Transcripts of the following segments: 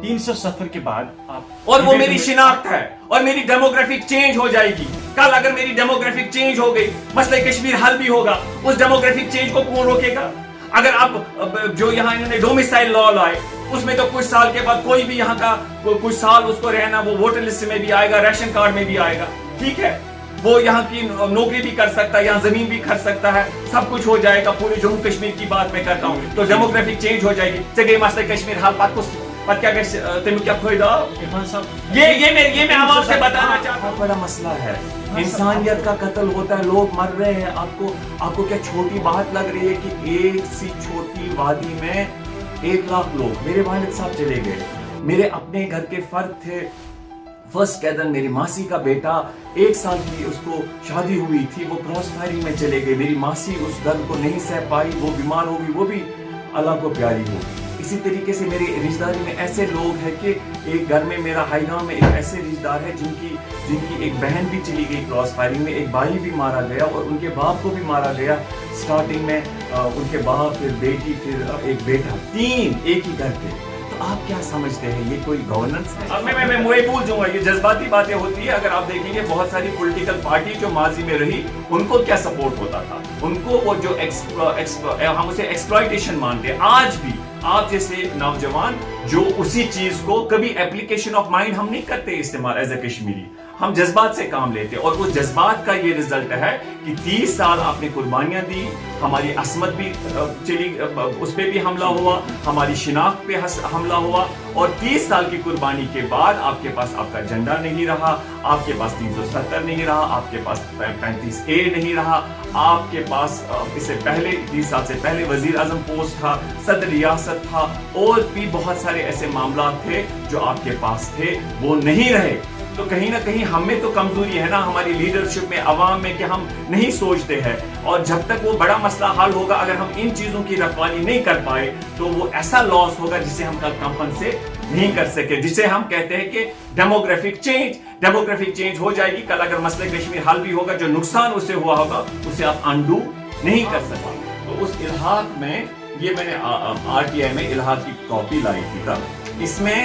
370 के बाद आप और वो मेरी शिनाख्त है और मेरी डेमोग्राफिक चेंज हो जाएगी. कल अगर मेरी डेमोग्राफिक चेंज हो गई, मसले कश्मीर हल भी होगा, उस डेमोग्राफिक चेंज को कौन रोकेगा? अगर आप जो यहाँ इन्होंने डोमिसाइल लॉ लाए, उसमें तो कुछ साल के बाद कोई भी यहाँ का कुछ साल उसको रहना, वो वोटर लिस्ट में भी आएगा, राशन कार्ड में भी आएगा, ठीक है, वो यहाँ की नौकरी भी कर सकता है, यहाँ जमीन भी खरीद सकता है, सब कुछ हो जाएगा. पूरे जम्मू कश्मीर की बात मैं करता हूँ, तो डेमोग्राफिक चेंज हो जाएगी. चलिए मसले कश्मीर हाल पत क्या तुम क्या फायदा? इरफान साहब, ये मैं आवाम से बताना चाहता हूँ. बड़ा मसला है, इंसानियत का कत्ल होता है, लोग मर रहे हैं. आपको क्या छोटी बात लग रही है कि एक सी छोटी वादी में 1 लाख लोग? मेरे वालिद साहब चले गए, मेरे अपने घर के फर्द थे. फर्स्ट कैदन मेरी मासी का बेटा 1 साल की उसको शादी हुई थी, वो क्रॉस फायरिंग में चले गए. मेरी मासी उस दर्द को नहीं सह पाई, वो बीमार हो गई, वो भी अल्लाह को प्यारी हो. इसी तरीके से मेरी रिश्तेदारी में ऐसे लोग हैं कि एक घर में मेरा हाईगांव में एक ऐसे रिश्तेदार है जिनकी एक बहन भी चली गई क्रॉस फायरिंग में, एक भाई भी मारा गया और उनके बाप को भी मारा गया. स्टार्टिंग में उनके बाप, फिर बेटी, फिर एक बेटा, 3 एक ही घर पे. तो आप क्या समझते हैं ये कोई गवर्नेंस है? अब मैं वही भूल जाऊंगा, ये जज्बाती बातें होती है. अगर आप देखेंगे बहुत सारी पॉलिटिकल पार्टी जो माजी में रही, उनको क्या सपोर्ट होता था? उनको वो जो हम उसे एक्सप्लॉयटेशन मानते हैं. आज भी आप जैसे नौजवान जो उसी चीज को कभी एप्लीकेशन ऑफ माइंड हम नहीं करते इस्तेमाल एज ए कश्मीरी, हम जज्बात से काम लेते. और उस जज्बात का ये रिजल्ट है कि 30 साल आपने कुर्बानियां दी, हमारी असमत भी चली, उस पर भी हमला हुआ, हमारी शिनाख्त पे हमला हुआ. और 30 साल की कुर्बानी के बाद आपके पास आपका झंडा नहीं रहा, आपके पास 370 नहीं रहा, आपके पास 35A नहीं रहा, आपके पास इससे पहले 30 साल से पहले वजीर आजम पोस्ट था, सदर रियासत था, और भी बहुत सारे ऐसे मामला थे जो आपके पास थे, वो नहीं रहे. तो कहीं ना कहीं हमें तो कमजोरी है ना हमारी लीडरशिप में, अवाम में, कि हम नहीं सोचते हैं. और जब तक वो बड़ा मसला हल होगा, अगर हम इन चीजों की रखवाली नहीं कर पाए, तो वो ऐसा लॉस होगा जिसे हम कल कंपनसेट नहीं कर सके, जिसे हम कहते हैं कि डेमोग्राफिक चेंज हो जाएगी. कल अगर मसले कश्मीर हल भी होगा, जो नुकसान उसे हुआ होगा उसे आप अंडू नहीं कर सकते. तो उस इल्हाक में, ये मैंने RTI में इल्हाक की कॉपी लाई थी तब, इसमें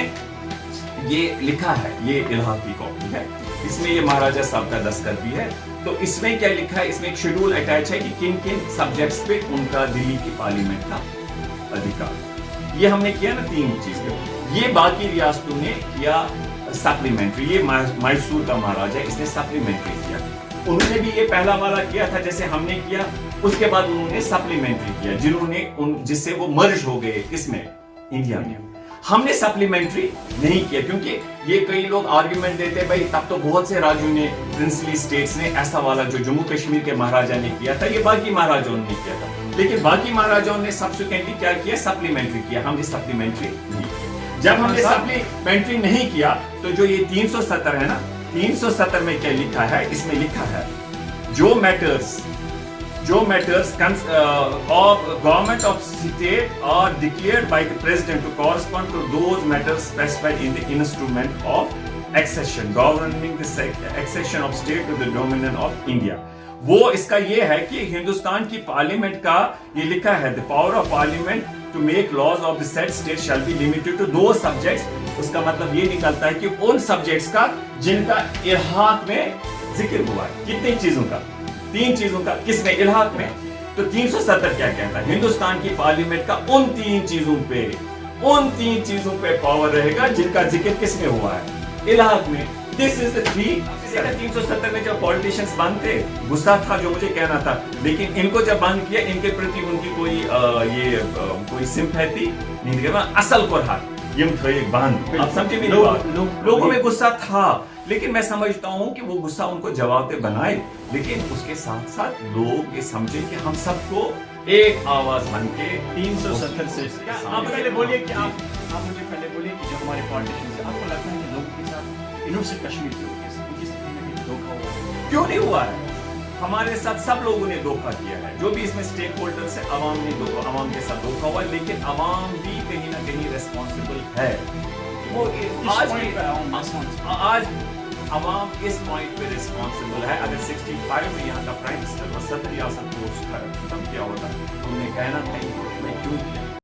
ये लिखा है, ये इल्हाक की कॉपी है, इसमें ये महाराजा साहब का दस्तखत भी है. तो इसमें क्या लिखा है, इसमें एक शेड्यूल अटैच है कि किन किन सब्जेक्ट्स पे उनका दिल्ली की पार्लियामेंट का अधिकार. ये हमने किया ना 3 चीजें. ये बाकी रियासतों ने किया सप्लीमेंट्री. ये मैसूर का महाराजा, इसने सप्लीमेंट्री किया. उन्होंने भी ये पहला वाला किया था जैसे हमने किया, उसके बाद उन्होंने सप्लीमेंट्री किया, जिससे वो मर्ज हो गए इसमें, इंडिया में. हमने सप्लीमेंट्री नहीं किया, क्योंकि ये कई लोग आर्ग्यूमेंट देते हैं भाई तब तो बहुत से राज्यों ने, प्रिंसली स्टेट्स ने ऐसा वाला जो जम्मू कश्मीर के महाराजा ने किया था, ये बाकी महाराजाओं ने किया था. लेकिन बाकी महाराजाओं ने सब्सिक्वेंटली क्या किया, सप्लीमेंट्री किया. हमने सप्लीमेंट्री नहीं किया. जब हमने सप्लीमेंट्री नहीं किया, तो जो ये 370 है ना, 370 में क्या लिखा है, इसमें लिखा है जो matters of government of state are declared by the president to correspond to those matters specified in the instrument of accession governing the accession of state to the dominion of India. वो इसका ये है कि हिंदुस्तान की parliament का ये लिखा है, the power of parliament to make laws of the said state shall be limited to those subjects. उसका मतलब ये निकलता है कि उन सब्जेक्ट्स का जिनका इल्हाक में जिक्र हुआ है. कितनी चीजों का? 3 चीजों का. किसमें? इल्हाक में. तो 370 क्या कहता है, हिंदुस्तान की पार्लियामेंट का उन 3 चीजों पे पावर रहेगा जिनका जिक्र किसमें हुआ है, इल्हाक में. दिस इज द 370 में जब पॉलिटिशियंस बंद थे, गुस्सा था जो मुझे कहना था, लेकिन इनको जब बंद किया, इनके प्रति उनकी कोई सिंपैथी नहीं दिया. असल को रहा यम थे बंद. आप समझे मेरी बात? लोगों में गुस्सा था, लेकिन मैं समझता हूं कि वो गुस्सा उनको जवाब दे बनाए, लेकिन उसके साथ साथ लोग ये समझे कि हम सबको एक आवाज बन के 370 से. आप पहले बोलिए कि आप मुझे पहले बोलिए कि जो हमारे पॉलिटिशियंस हैं, आपको लगता है कि लोगों के साथ यूनिवर्सिटी कश्मीर के लोगों के साथ धोखा हुआ है? क्यों नहीं हुआ है? हमारे साथ सब लोगों ने धोखा किया है, जो भी इसमें स्टेक होल्डर्स है, अवाम के साथ धोखा हुआ है. लेकिन अवाम भी कहीं ना कहीं रेस्पॉन्सिबल है. वो आज अवाम इस पॉइंट पे रिस्पॉन्सिबल है. अगर 65 में यहाँ का प्राइम मिनिस्टर सदर रियासत पोस्ट खत्म किया होता तो उन्हें कहना था मैं क्यों किया.